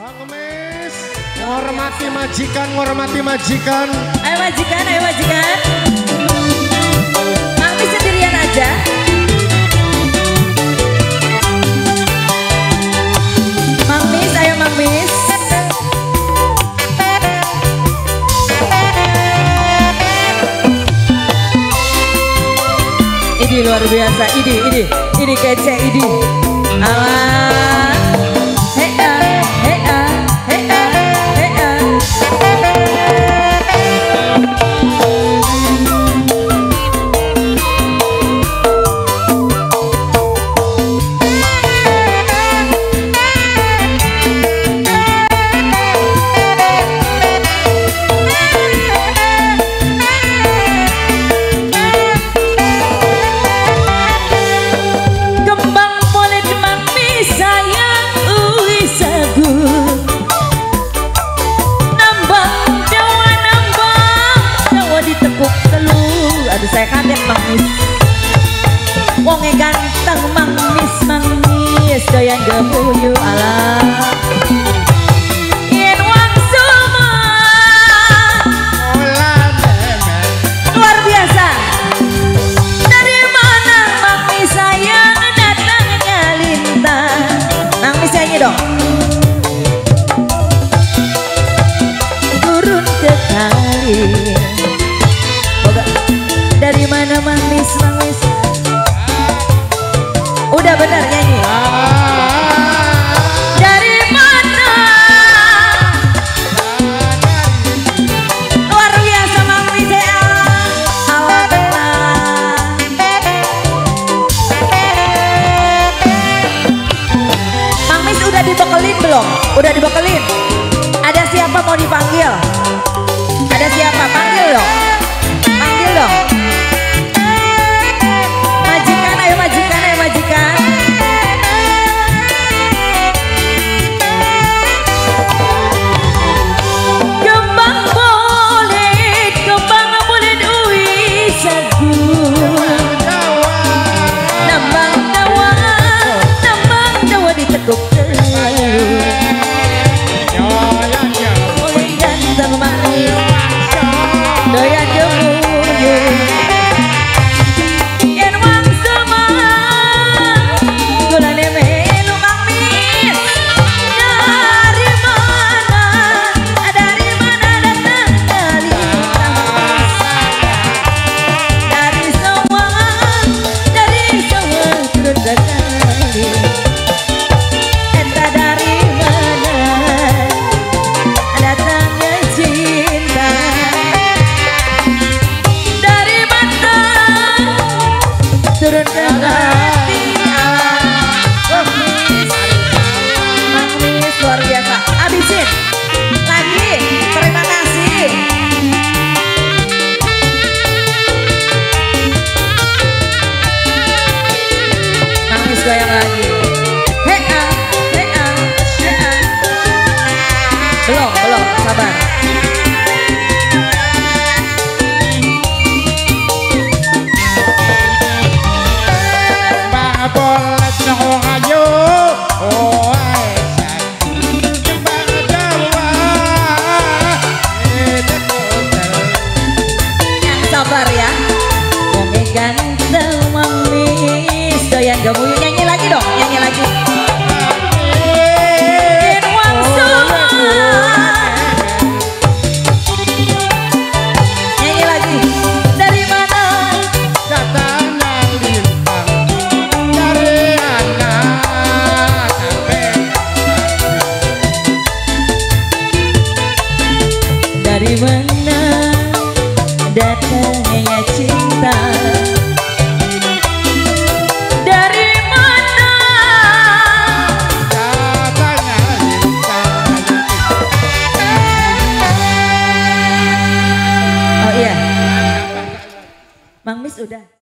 Bang Emis, ngormati majikan, ngormati majikan. Ayo majikan, ayo majikan. Mang Mis sendirian aja. Mang Mis, ayo Mang Mis. Ini luar biasa, ini kece, ini. Alah. Aduh saya kaget Mang Mis. Wonge ganteng Mang Mis, Mang Mis doyan gemuyu alam. Yen wang semua luar biasa. Dari mana Mang Mis sayang datangnya lintang. Mang Mis nyanyi dong. Turun ke kali. Dari mana Mang Mis, Mang Mis? Udah benar nyanyi. Dari mana? Luar biasa Mang Mis ya. Allah benar. Mang Mis udah dibekelin belum? Udah dibekelin. Ada siapa mau dipanggil? Ada siapa? Panggil dong. Panggil dong. Turun ke hati Mang Mis luar biasa. Abisin lagi, terima kasih. Mang Mis goyang lagi. Belum, sabar. Sabar ya. Wonge ganteng Mang Mis doyan gemuyu. Nyanyi lagi dong, nyanyi lagi. Nyanyi lagi. Dari mana datangnya lintang? Dari anak dari mana datangnya cinta? Dari mana datangnya lintang? Oh iya, Mang Mis udah.